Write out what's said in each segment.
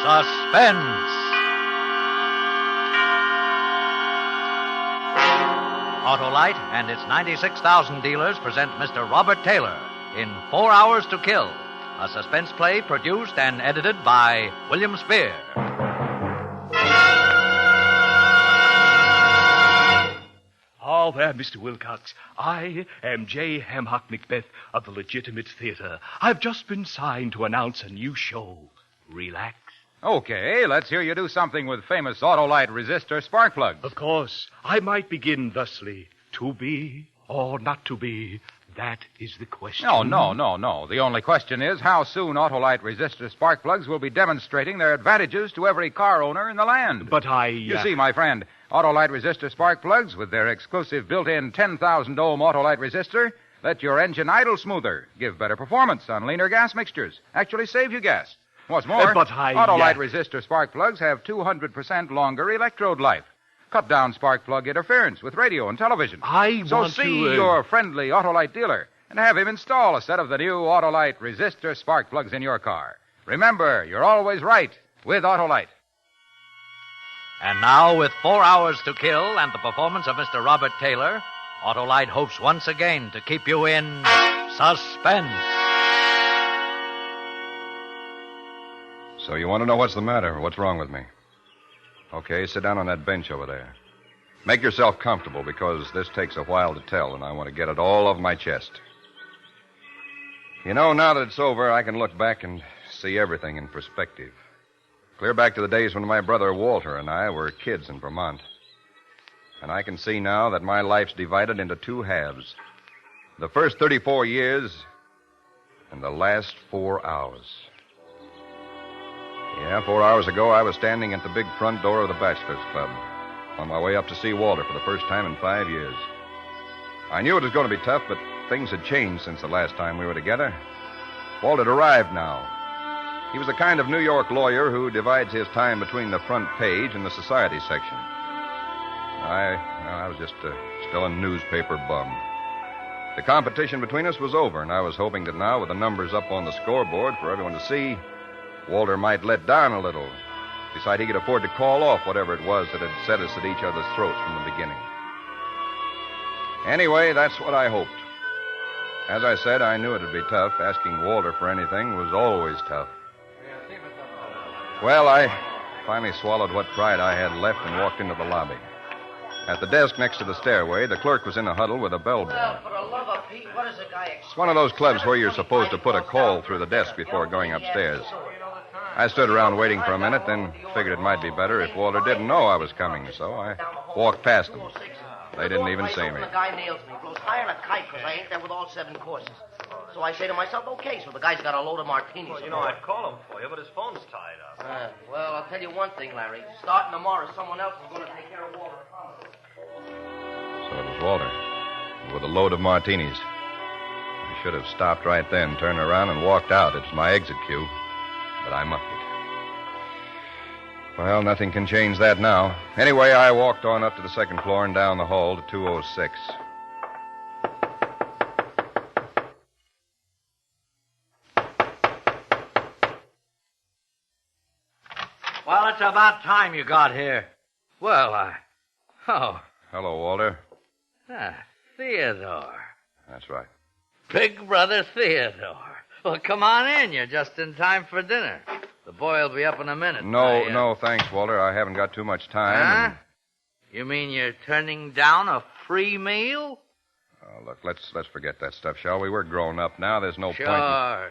Suspense. Autolite and its 96,000 dealers present Mr. Robert Taylor in 4 Hours to Kill, a suspense play produced and edited by William Spear. Oh, there, Mr. Wilcox. I am J. Hamhock Macbeth of the Legitimate Theater. I've just been signed to announce a new show. Relax. Okay, let's hear you do something with famous Autolite resistor spark plugs. Of course, I might begin thusly. To be or not to be, that is the question. No. The only question is how soon Autolite resistor spark plugs will be demonstrating their advantages to every car owner in the land. But You see, my friend, Autolite resistor spark plugs with their exclusive built-in 10,000 ohm Autolite resistor let your engine idle smoother, give better performance on leaner gas mixtures, actually save you gas. What's more, Autolite resistor spark plugs have 200% longer electrode life. Cut down spark plug interference with radio and television. So see your friendly Autolite dealer and have him install a set of the new Autolite resistor spark plugs in your car. Remember, you're always right with Autolite. And now, with 4 Hours to Kill and the performance of Mr. Robert Taylor, Autolite hopes once again to keep you in suspense. So you want to know what's the matter, what's wrong with me? Okay, sit down on that bench over there. Make yourself comfortable, because this takes a while to tell, and I want to get it all off my chest. You know, now that it's over, I can look back and see everything in perspective. Clear back to the days when my brother Walter and I were kids in Vermont. And I can see now that my life's divided into two halves. The first 34 years and the last 4 hours. Yeah, 4 hours ago, I was standing at the big front door of the Bachelors Club, on my way up to see Walter for the first time in 5 years. I knew it was going to be tough, but things had changed since the last time we were together. Walt had arrived now. He was the kind of New York lawyer who divides his time between the front page and the society section. I was just still a newspaper bum. The competition between us was over, and I was hoping that now, with the numbers up on the scoreboard for everyone to see, Walter might let down a little. Decide he could afford to call off whatever it was that had set us at each other's throats from the beginning. Anyway, that's what I hoped. As I said, I knew it would be tough. Asking Walter for anything was always tough. Well, I finally swallowed what pride I had left and walked into the lobby. At the desk next to the stairway, the clerk was in a huddle with a bellboy. Well, for the love of Pete, what is the guy... It's one of those clubs where you're supposed to put a call through the desk before going upstairs. I stood around waiting for a minute, then figured it might be better if Walter didn't know I was coming, so I walked past them. They didn't even see me. The guy nails me, blows higher than a kite because I ain't there with all 7 courses. So I say to myself, okay, so the guy's got a load of martinis. Well, you know, I'd call him for you, but his phone's tied up. Well, I'll tell you one thing, Larry. Starting tomorrow, someone else is going to take care of Walter. So it was Walter, with a load of martinis. I should have stopped right then, turned around, and walked out. It's my exit cue. But I muffed it. Well, nothing can change that now. Anyway, I walked on up to the second floor and down the hall to 206. Well, it's about time you got here. Well, Oh. Hello, Walter. Theodore. That's right. Big brother Theodore. Well, come on in. You're just in time for dinner. The boy will be up in a minute. No, thanks, Walter. I haven't got too much time. Huh? You mean you're turning down a free meal? Oh, look, let's forget that stuff, shall we? We're grown up now. There's no point. Sure.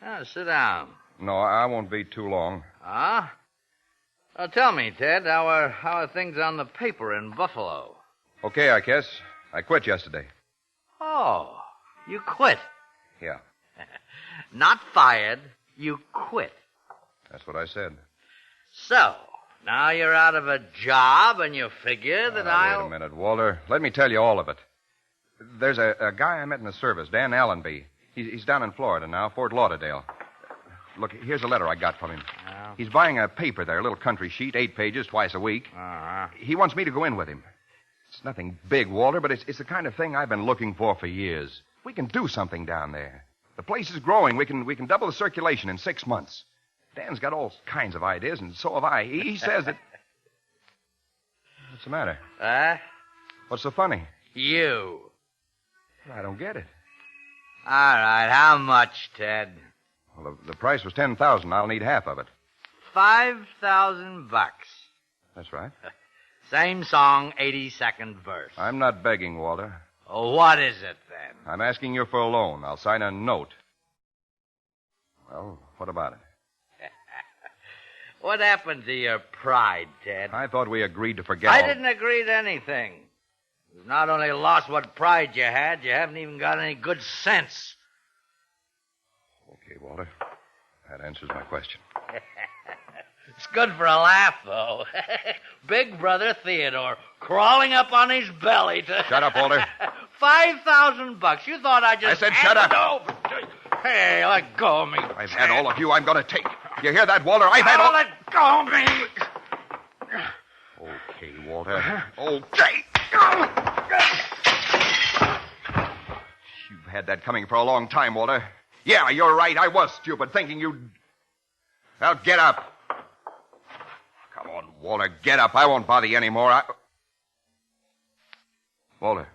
Now, sit down. No, I won't be too long. Huh? Tell me, Ted, how are things on the paper in Buffalo? Okay, I guess. I quit yesterday. Oh, you quit? Yeah. Not fired. You quit. That's what I said. So, now you're out of a job, and you figure that Wait a minute, Walter. Let me tell you all of it. There's a guy I met in the service, Dan Allenby. He's down in Florida now, Fort Lauderdale. Look, here's a letter I got from him. Oh. He's buying a paper there, a little country sheet, 8 pages, twice a week. Uh-huh. He wants me to go in with him. It's nothing big, Walter, but it's the kind of thing I've been looking for years. We can do something down there. The place is growing. We can double the circulation in 6 months. Stan's got all kinds of ideas, and so have I. He says that... What's the matter? What's so funny? You. I don't get it. All right, how much, Ted? Well, the price was $10,000. I'll need half of it. $5,000. That's right. Same song, 82nd verse. I'm not begging, Walter. Oh, what is it, then? I'm asking you for a loan. I'll sign a note. Well, what about it? What happened to your pride, Ted? I thought we agreed to forget I all... didn't agree to anything. You've not only lost what pride you had, you haven't even got any good sense. Okay, Walter. That answers my question. It's good for a laugh, though. Big brother Theodore crawling up on his belly to... Shut up, Walter. $5,000. You thought I just... I said shut up. Over. Hey, let go of me. I've had all of you I'm going to take. You hear that, Walter? I've had all... Let go of me. Okay, Walter. Okay. You've had that coming for a long time, Walter. Yeah, you're right. I was stupid, thinking you'd... Well, get up. Come on, Walter, get up. I won't bother you anymore. Walter.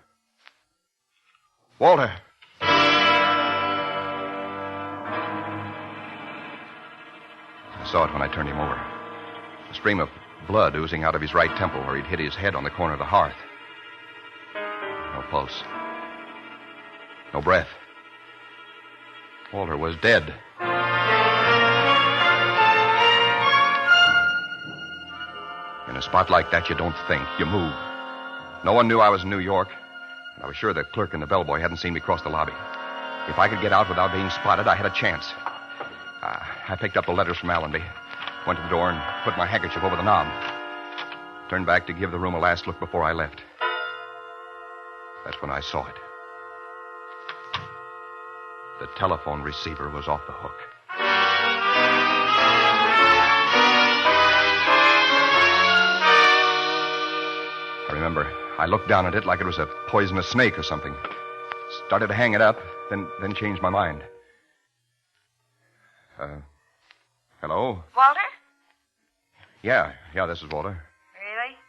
Walter. I saw it when I turned him over. A stream of blood oozing out of his right temple where he'd hit his head on the corner of the hearth. No pulse. No breath. Walter was dead. In a spot like that, you don't think. You move. No one knew I was in New York. And I was sure the clerk and the bellboy hadn't seen me cross the lobby. If I could get out without being spotted, I had a chance. I picked up the letters from Allenby, went to the door, and put my handkerchief over the knob. Turned back to give the room a last look before I left. That's when I saw it. The telephone receiver was off the hook. I remember I looked down at it like it was a poisonous snake or something. Started to hang it up, then changed my mind. Hello? Walter? Yeah, this is Walter. Really?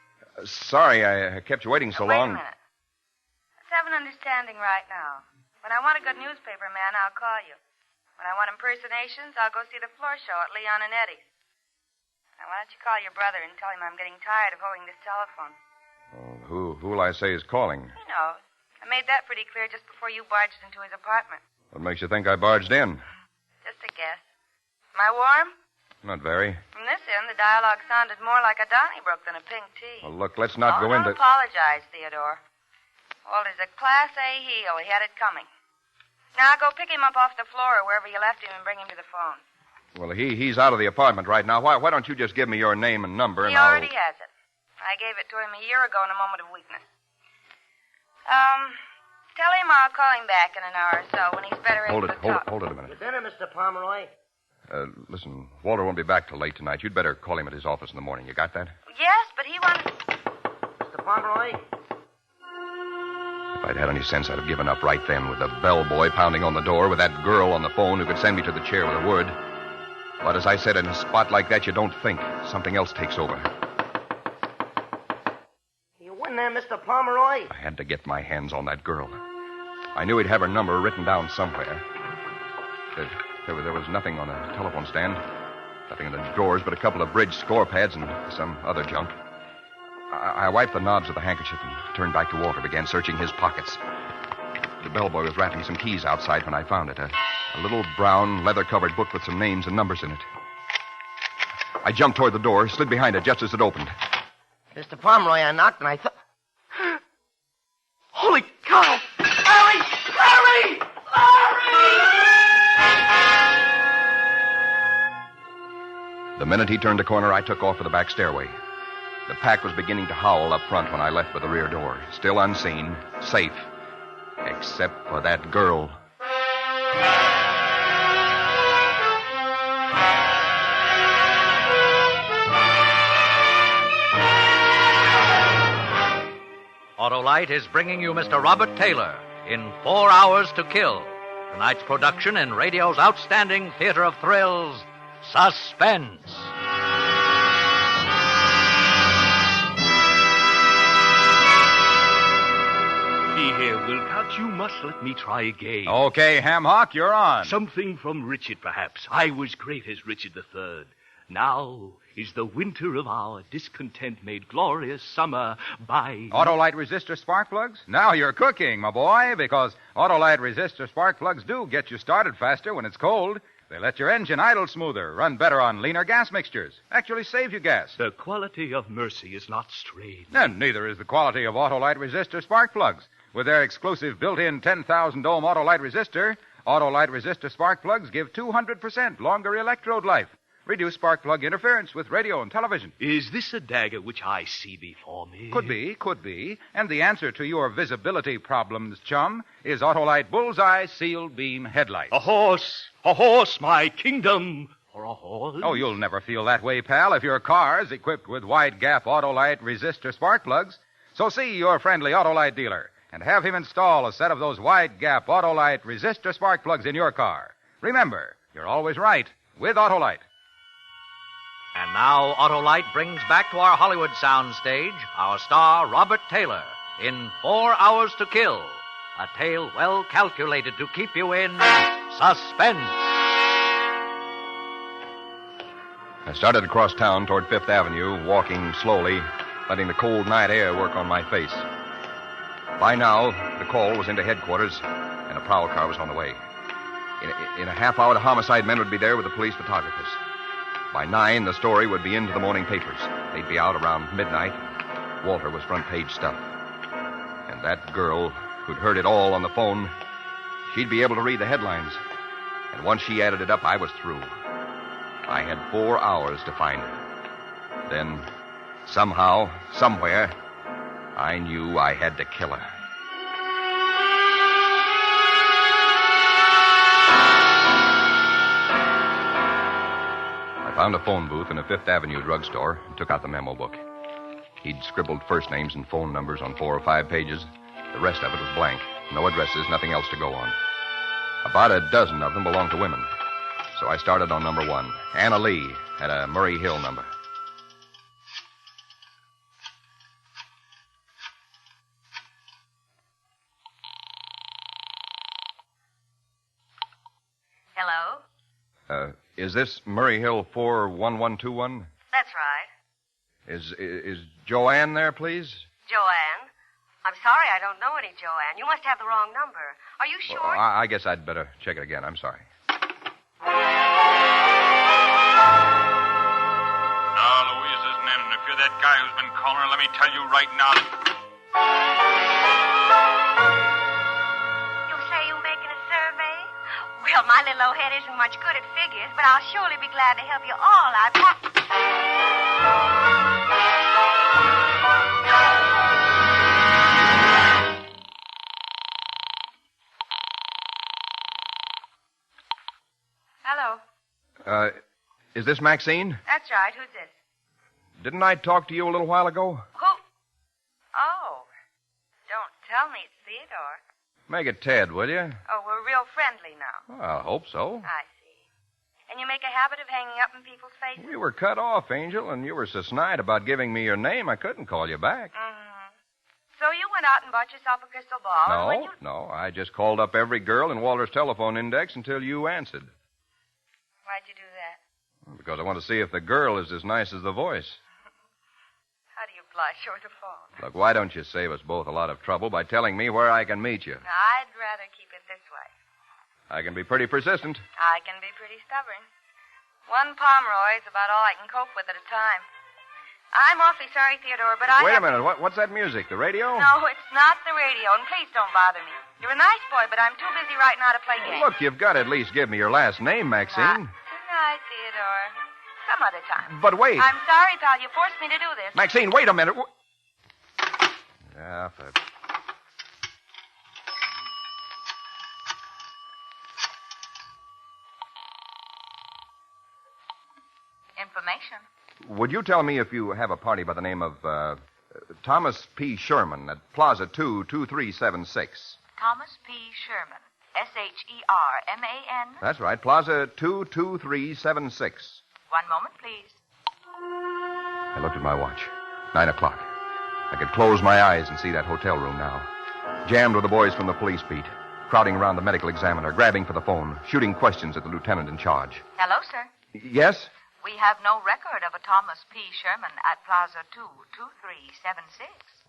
Sorry, I kept you waiting so Wait long. a minute. Let's have an understanding right now. When I want a good newspaper man, I'll call you. When I want impersonations, I'll go see the floor show at Leon and Eddie's. Now, why don't you call your brother and tell him I'm getting tired of holding this telephone? Oh, who will I say is calling? He knows. I made that pretty clear just before you barged into his apartment. What makes you think I barged in? Just a guess. Am I warm? Not very. From this end, the dialogue sounded more like a Donnybrook than a pink tea. Well, look, let's not go Don't into... apologize, Theodore. Walter's a Class A heel. He had it coming. Now, go pick him up off the floor or wherever you left him and bring him to the phone. Well, he's out of the apartment right now. Why don't you just give me your name and number, He already has it. I gave it to him a year ago in a moment of weakness. Tell him I'll call him back in an hour or so when he's better able to talk. Hold it a minute. You dinner, Mr. Pomeroy? Listen, Walter won't be back till late tonight. You'd better call him at his office in the morning. You got that? Yes, but he wanted... Mr. Pomeroy? If I'd had any sense, I'd have given up right then with the bellboy pounding on the door, with that girl on the phone who could send me to the chair with a word. But as I said, in a spot like that, you don't think. Something else takes over. You in there, Mr. Pomeroy? I had to get my hands on that girl. I knew he'd have her number written down somewhere. There was nothing on the telephone stand. Nothing in the drawers but a couple of bridge score pads and some other junk. I wiped the knobs of the handkerchief and turned back to Walter, began searching his pockets. The bellboy was wrapping some keys outside when I found it. A little brown, leather-covered book with some names and numbers in it. I jumped toward the door, slid behind it just as it opened. Mr. Pomeroy, I knocked and I thought... Holy cow! Larry! Larry! Larry! The minute he turned the corner, I took off for the back stairway. The pack was beginning to howl up front when I left by the rear door. Still unseen, safe. Except for that girl. Autolite is bringing you Mr. Robert Taylor in 4 Hours to Kill. Tonight's production in radio's outstanding theater of thrills, Suspense. See here, Wilcox, you must let me try again. Okay, Ham Hock, you're on. Something from Richard, perhaps. I was great as Richard III. Now is the winter of our discontent made glorious summer by... Autolite resistor spark plugs? Now you're cooking, my boy, because Autolite resistor spark plugs do get you started faster when it's cold. They let your engine idle smoother, run better on leaner gas mixtures, actually save you gas. The quality of mercy is not strained. And neither is the quality of Autolite resistor spark plugs. With their exclusive built-in 10,000 ohm Autolite resistor, Autolite resistor spark plugs give 200% longer electrode life. Reduce spark plug interference with radio and television. Is this a dagger which I see before me? Could be. And the answer to your visibility problems, chum, is Autolite Bullseye Sealed Beam Headlights. A horse, my kingdom. For a horse? Oh, you'll never feel that way, pal, if your car's equipped with wide-gap Autolite resistor spark plugs. So see your friendly Autolite dealer and have him install a set of those wide-gap Autolite resistor spark plugs in your car. Remember, you're always right with Autolite. And now Autolite brings back to our Hollywood soundstage our star, Robert Taylor, in 4 Hours to Kill, a tale well calculated to keep you in suspense. I started across town toward Fifth Avenue, walking slowly, letting the cold night air work on my face. By now, the call was into headquarters, and a prowl car was on the way. In a half hour, the homicide men would be there with the police photographers. By 9, the story would be into the morning papers. They'd be out around midnight. Walter was front-page stuff. And that girl who'd heard it all on the phone, she'd be able to read the headlines. And once she added it up, I was through. I had 4 hours to find her. Then, somehow, somewhere, I knew I had to kill her. I found a phone booth in a Fifth Avenue drugstore and took out the memo book. He'd scribbled first names and phone numbers on 4 or 5 pages. The rest of it was blank. No addresses, nothing else to go on. About a dozen of them belonged to women. So I started on number 1. Anna Lee had a Murray Hill number. Hello? Is this Murray Hill 41121? That's right. Is Joanne there, please? Joanne? I'm sorry, I don't know any Joanne. You must have the wrong number. Are you sure? Well, I guess I'd better check it again. I'm sorry. No, Louise isn't in. And if you're that guy who's been calling her, let me tell you right now that... You say you're making a survey? Well, my little old head isn't much good at figures, but I'll surely be glad to help you all out. Hello. Is this Maxine? That's right. Who's this? Didn't I talk to you a little while ago? Who? Oh. Don't tell me it's Theodore. Make it Ted, will you? Oh, we're real friendly now. Well, I hope so. I see. And you make a habit of hanging up in people's faces? We were cut off, Angel, and you were so snide about giving me your name, I couldn't call you back. Mm-hmm. So you went out and bought yourself a crystal ball? and when you... No. I just called up every girl in Walter's telephone index until you answered. Why'd you do that? Because I want to see if the girl is as nice as the voice. How do you blush over the phone? Look, why don't you save us both a lot of trouble by telling me where I can meet you? Now, I'd rather keep it this way. I can be pretty persistent. I can be pretty stubborn. One Pomeroy is about all I can cope with at a time. I'm awfully sorry, Theodore, but Wait a minute. What's that music? The radio? No, it's not the radio, and please don't bother me. You're a nice boy, but I'm too busy right now to play games. Look, you've got to at least give me your last name, Maxine. Good night, Theodore. Some other time. But wait. I'm sorry, pal. You forced me to do this. Maxine, wait a minute. Information. Would you tell me if you have a party by the name of Thomas P. Sherman at Plaza 2, 2376? Thomas P. Sherman. Sherman. That's right. Plaza 22376. One moment, please. I looked at my watch. 9 o'clock. I could close my eyes and see that hotel room now. Jammed with the boys from the police beat, crowding around the medical examiner, grabbing for the phone, shooting questions at the lieutenant in charge. Hello, sir. Yes? We have no record of a Thomas P. Sherman at Plaza 22376.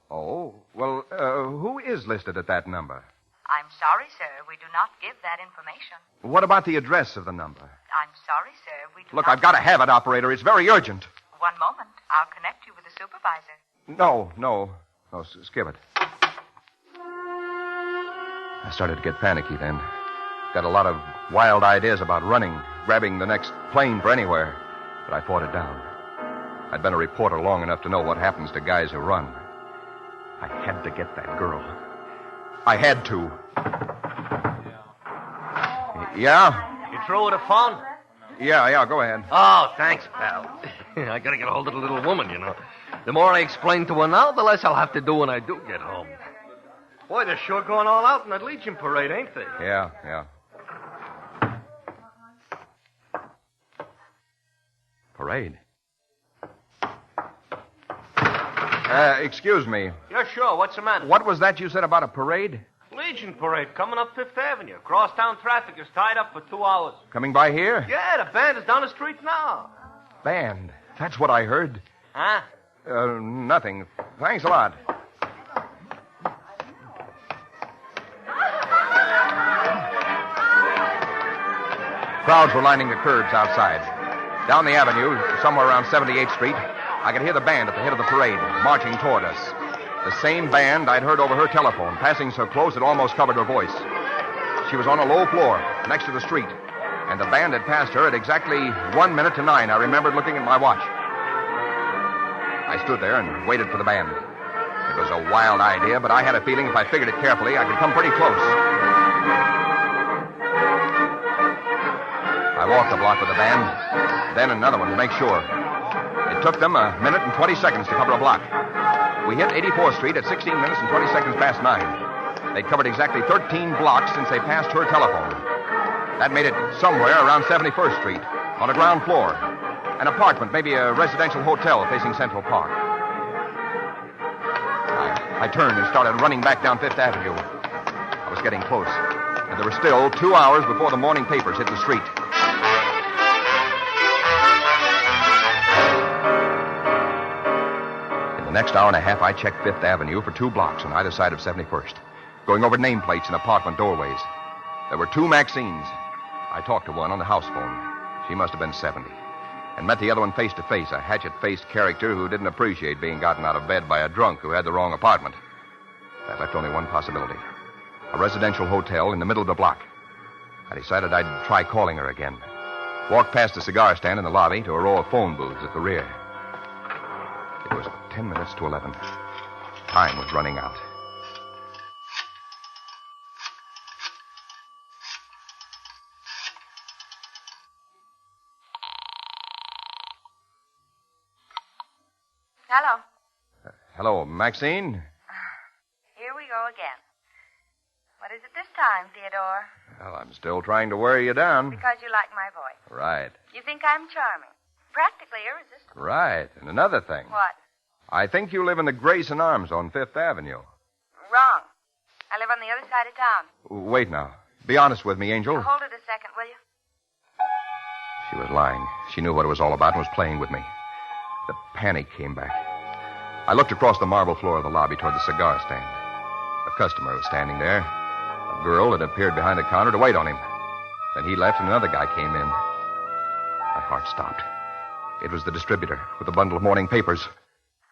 Oh, well, who is listed at that number? I'm sorry, sir. We do not give that information. What about the address of the number? I'm sorry, sir. We do Look, not... I've got to have it, operator. It's very urgent. One moment. I'll connect you with the supervisor. No, skip it. I started to get panicky then. Got a lot of wild ideas about running, grabbing the next plane for anywhere. But I fought it down. I'd been a reporter long enough to know what happens to guys who run. I had to get that girl. I had to. Yeah? You through with a phone? Yeah, go ahead. Oh, thanks, pal. I gotta get a hold of the little woman, you know. The more I explain to her now, the less I'll have to do when I do get home. Boy, they're sure going all out in that Legion parade, ain't they? Yeah. Parade? Excuse me. Yeah, sure. What's the matter? What was that you said about a parade? Legion parade coming up Fifth Avenue. Crosstown traffic is tied up for 2 hours. Coming by here? Yeah, the band is down the street now. Band. That's what I heard. Huh? Nothing. Thanks a lot. Crowds were lining the curbs outside. Down the avenue, somewhere around 78th Street, I could hear the band at the head of the parade, marching toward us. The same band I'd heard over her telephone, passing so close it almost covered her voice. She was on a low floor, next to the street, and the band had passed her at exactly 1 minute to 9. I remembered looking at my watch. I stood there and waited for the band. It was a wild idea, but I had a feeling if I figured it carefully, I could come pretty close. I walked a block with the band, then another one to make sure. It took them 1 minute and 20 seconds to cover a block. We hit 84th Street at 16 minutes and 20 seconds past 9. They'd covered exactly 13 blocks since they passed her telephone. That made it somewhere around 71st Street, on a ground floor. An apartment, maybe a residential hotel facing Central Park. I turned and started running back down Fifth Avenue. I was getting close, and there were still 2 hours before the morning papers hit the street. In the next hour and a half, I checked Fifth Avenue for 2 blocks on either side of 71st, going over nameplates and apartment doorways. There were 2 Maxines. I talked to one on the house phone. She must have been 70. And met the other one face to face, a hatchet-faced character who didn't appreciate being gotten out of bed by a drunk who had the wrong apartment. That left only one possibility. A residential hotel in the middle of the block. I decided I'd try calling her again. Walked past the cigar stand in the lobby to a row of phone booths at the rear. It was 10 minutes to 11. Time was running out. Hello. Hello, Maxine? Here we go again. What is it this time, Theodore? Well, I'm still trying to wear you down. Because you like my voice. Right. You think I'm charming. Practically irresistible. Right. And another thing. What? I think you live in the Grayson Arms on Fifth Avenue. Wrong. I live on the other side of town. Wait now. Be honest with me, Angel. Now, hold it a second, will you? She was lying. She knew what it was all about and was playing with me. The panic came back. I looked across the marble floor of the lobby toward the cigar stand. A customer was standing there. A girl had appeared behind the counter to wait on him. Then he left and another guy came in. My heart stopped. It was the distributor with a bundle of morning papers.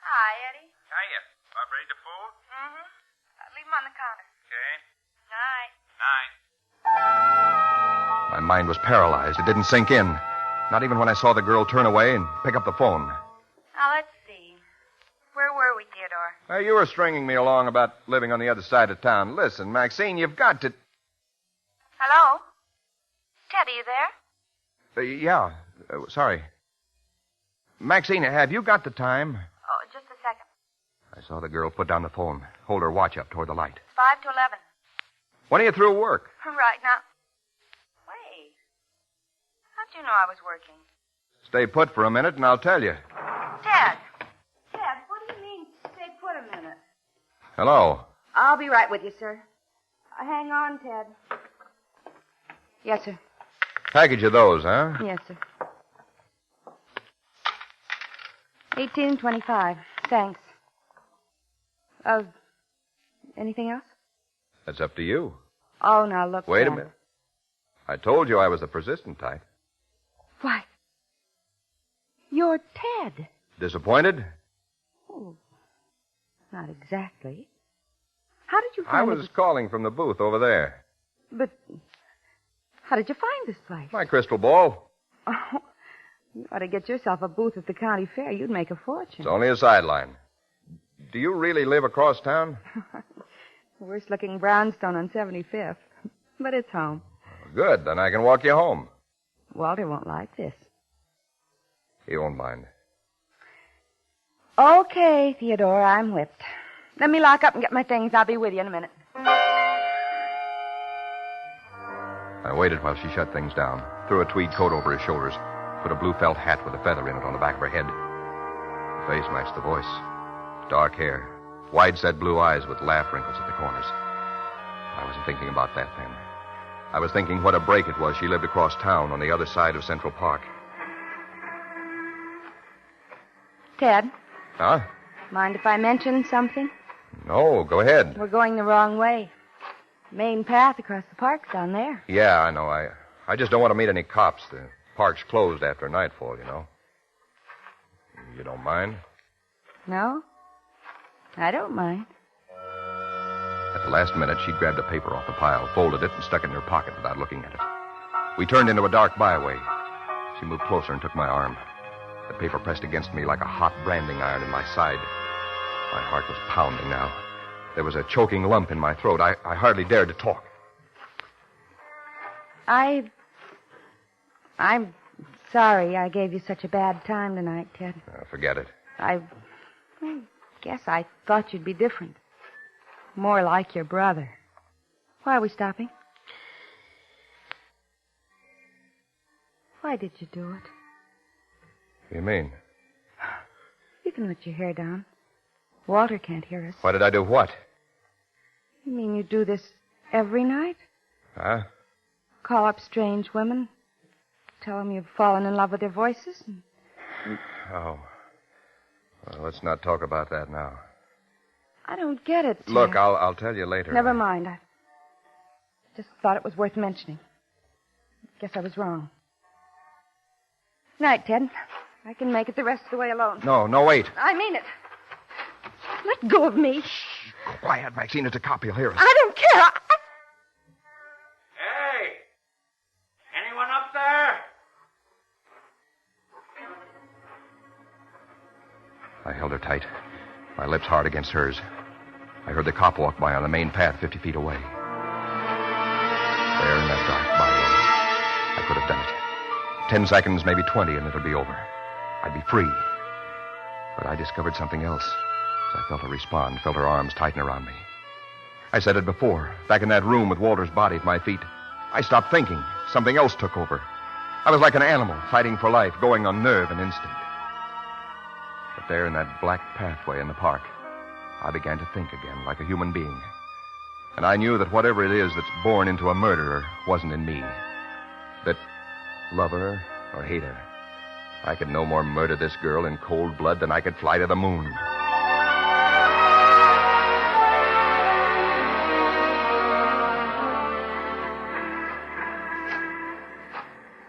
Hi, Eddie. Hiya. Bob ready to fold? Mm-hmm. Leave him on the counter. Okay. Night. Night. My mind was paralyzed. It didn't sink in. Not even when I saw the girl turn away and pick up the phone. Now, let's see. Where were we, Theodore? You were stringing me along about living on the other side of town. Listen, Maxine, you've got to... Hello? Ted, are you there? Yeah. Sorry. Maxine, have you got the time? Oh, just a second. I saw the girl put down the phone, hold her watch up toward the light. It's 5 to 11. When are you through work? Right now. Wait. How'd you know I was working? Stay put for a minute, and I'll tell you. Ted. Ted, what do you mean, stay put a minute? Hello. I'll be right with you, sir. Hang on, Ted. Yes, sir. Package of those, huh? Yes, sir. $18.25. Thanks. Anything else? That's up to you. Oh, now look. Wait a Ted. minute. I told you I was the persistent type. Why? You're Ted. Disappointed? Oh, not exactly. How did you find I was calling from the booth over there. But how did you find this place? My crystal ball. Oh, you ought to get yourself a booth at the county fair. You'd make a fortune. It's only a sideline. Do you really live across town? Worst-looking brownstone on 75th. But it's home. Good, then I can walk you home. Walter won't like this. He won't mind. Okay, Theodore, I'm whipped. Let me lock up and get my things. I'll be with you in a minute. I waited while she shut things down, threw a tweed coat over her shoulders, put a blue felt hat with a feather in it on the back of her head. The face matched the voice. Dark hair, wide-set blue eyes with laugh wrinkles at the corners. I wasn't thinking about that then. I was thinking what a break it was she lived across town on the other side of Central Park. Ted, Huh? mind if I mention something? No, go ahead. We're going the wrong way. Main path across the park's down there. Yeah, I know. I just don't want to meet any cops. The park's closed after nightfall, you know. You don't mind? No? I don't mind. At the last minute, she grabbed a paper off the pile, folded it, and stuck it in her pocket without looking at it. We turned into a dark byway. She moved closer and took my arm. The paper pressed against me like a hot branding iron in my side. My heart was pounding now. There was a choking lump in my throat. I hardly dared to talk. I'm sorry I gave you such a bad time tonight, Ted. Forget it. I guess I thought you'd be different. More like your brother. Why are we stopping? Why did you do it? What do you mean? You can let your hair down. Walter can't hear us. Why did I do what? You mean you do this every night? Huh? Call up strange women, tell them you've fallen in love with their voices? Oh. Well, let's not talk about that now. I don't get it, Ted. Look, I'll tell you later. Never mind. I just thought it was worth mentioning. Guess I was wrong. Night, Ted. I can make it the rest of the way alone. No, wait. I mean it. Let go of me. Quiet, Maxine. It's a cop. He'll hear us. I don't care. Hey! Anyone up there? I held her tight, my lips hard against hers. I heard the cop walk by on the main path 50 feet away. There in that dark byway, I could have done it. 10 seconds, maybe 20, and it'll be over. I'd be free. But I discovered something else. As I felt her respond, felt her arms tighten around me. I said it before, back in that room with Walter's body at my feet. I stopped thinking. Something else took over. I was like an animal, fighting for life, going on nerve and instinct. But there in that black pathway in the park, I began to think again, like a human being. And I knew that whatever it is that's born into a murderer wasn't in me. That, love her or hate her, I could no more murder this girl in cold blood than I could fly to the moon.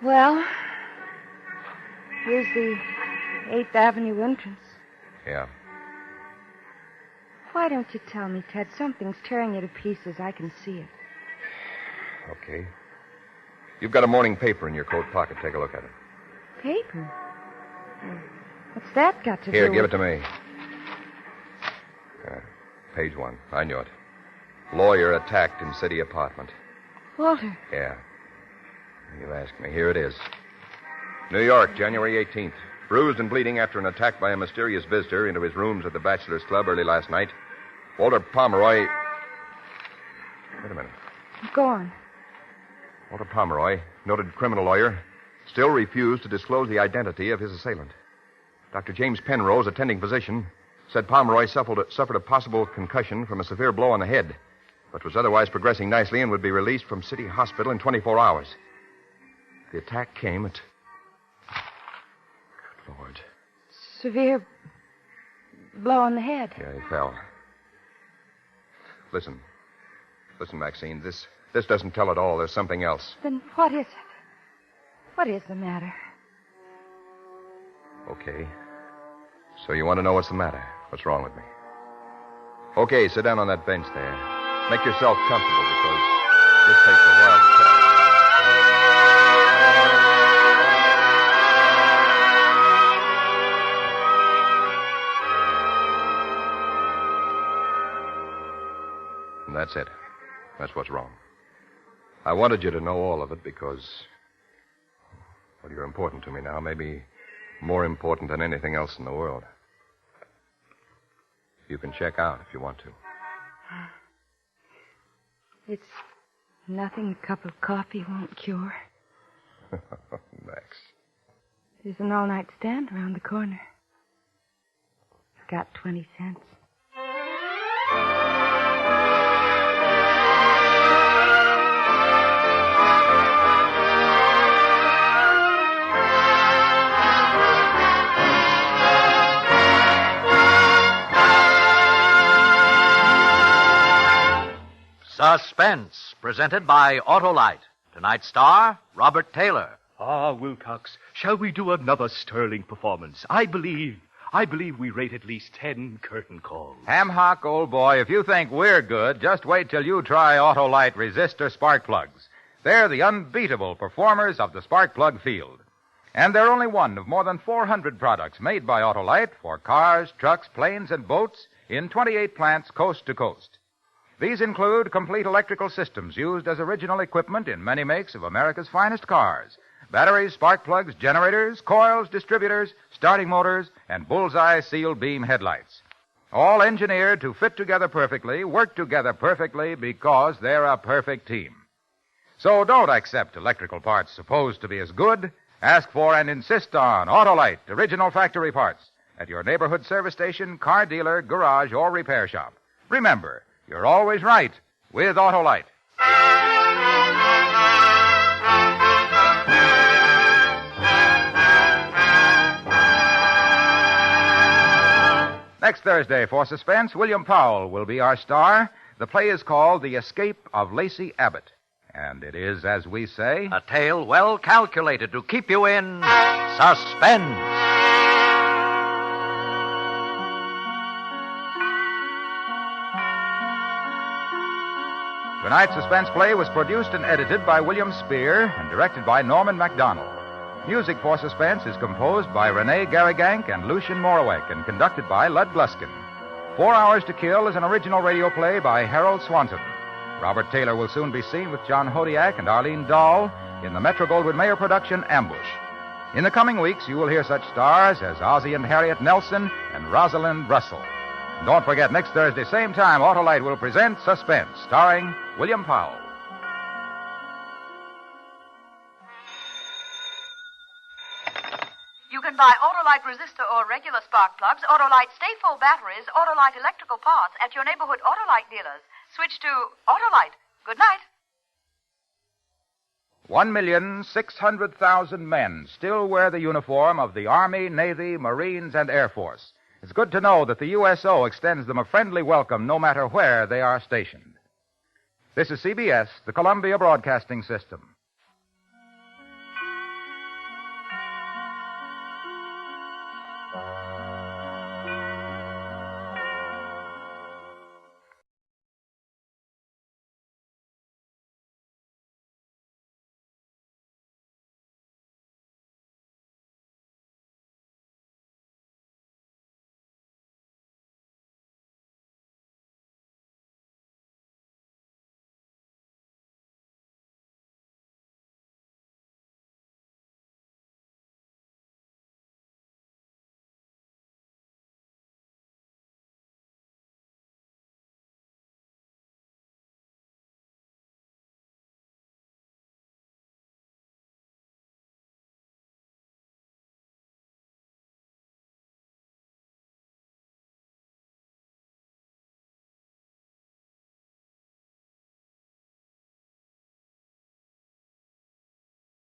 Well, here's the 8th Avenue entrance. Yeah. Why don't you tell me, Ted? Something's tearing you to pieces. I can see it. Okay. You've got a morning paper in your coat pocket. Take a look at it. Paper? What's that got to do Here, with... give it to me. Page 1. I knew it. Lawyer attacked in city apartment. Walter. Yeah. You asked me. Here it is. New York, January 18th. Bruised and bleeding after an attack by a mysterious visitor into his rooms at the Bachelor's Club early last night. Walter Pomeroy... Wait a minute. Go on. Walter Pomeroy, noted criminal lawyer, still refused to disclose the identity of his assailant. Dr. James Penrose, attending physician, said Pomeroy suffered a possible concussion from a severe blow on the head, but was otherwise progressing nicely and would be released from City Hospital in 24 hours. The attack came at... Good Lord. Severe blow on the head. Yeah, he fell. Listen, Maxine, this doesn't tell it all. There's something else. Then what is it? What is the matter? Okay. So you want to know what's the matter? What's wrong with me? Okay, sit down on that bench there. Make yourself comfortable because this takes a while to tell. And that's it. That's what's wrong. I wanted you to know all of it because, well, you're important to me now, maybe more important than anything else in the world. You can check out if you want to. It's nothing a cup of coffee won't cure. Max. There's an all-night stand around the corner. Got 20 cents. Suspense, presented by Autolite. Tonight's star, Robert Taylor. Ah, Wilcox, shall we do another sterling performance? I believe we rate at least 10 curtain calls. Ham Hock, old boy, if you think we're good, just wait till you try Autolite resistor spark plugs. They're the unbeatable performers of the spark plug field. And they're only one of more than 400 products made by Autolite for cars, trucks, planes, and boats in 28 plants coast to coast. These include complete electrical systems used as original equipment in many makes of America's finest cars. Batteries, spark plugs, generators, coils, distributors, starting motors, and bullseye seal beam headlights. All engineered to fit together perfectly, work together perfectly because they're a perfect team. So don't accept electrical parts supposed to be as good. Ask for and insist on Autolite original factory parts at your neighborhood service station, car dealer, garage, or repair shop. Remember, you're always right with Autolite. Next Thursday for Suspense, William Powell will be our star. The play is called The Escape of Lacey Abbott. And it is, as we say, A tale well calculated to keep you in suspense. Tonight's suspense play was produced and edited by William Spear and directed by Norman MacDonald. Music for Suspense is composed by Renee Garrigank and Lucien Morawek and conducted by Lud Gluskin. 4 Hours to Kill is an original radio play by Harold Swanson. Robert Taylor will soon be seen with John Hodiak and Arlene Dahl in the Metro-Goldwyn-Mayer production Ambush. In the coming weeks, you will hear such stars as Ozzie and Harriet Nelson and Rosalind Russell. And don't forget, next Thursday, same time, Autolite will present Suspense, starring William Powell. You can buy Autolite resistor or regular spark plugs, Autolite stay-full batteries, Autolite electrical parts at your neighborhood Autolite dealers. Switch to Autolite. Good night. 1,600,000 men still wear the uniform of the Army, Navy, Marines, and Air Force. It's good to know that the USO extends them a friendly welcome no matter where they are stationed. This is CBS, the Columbia Broadcasting System.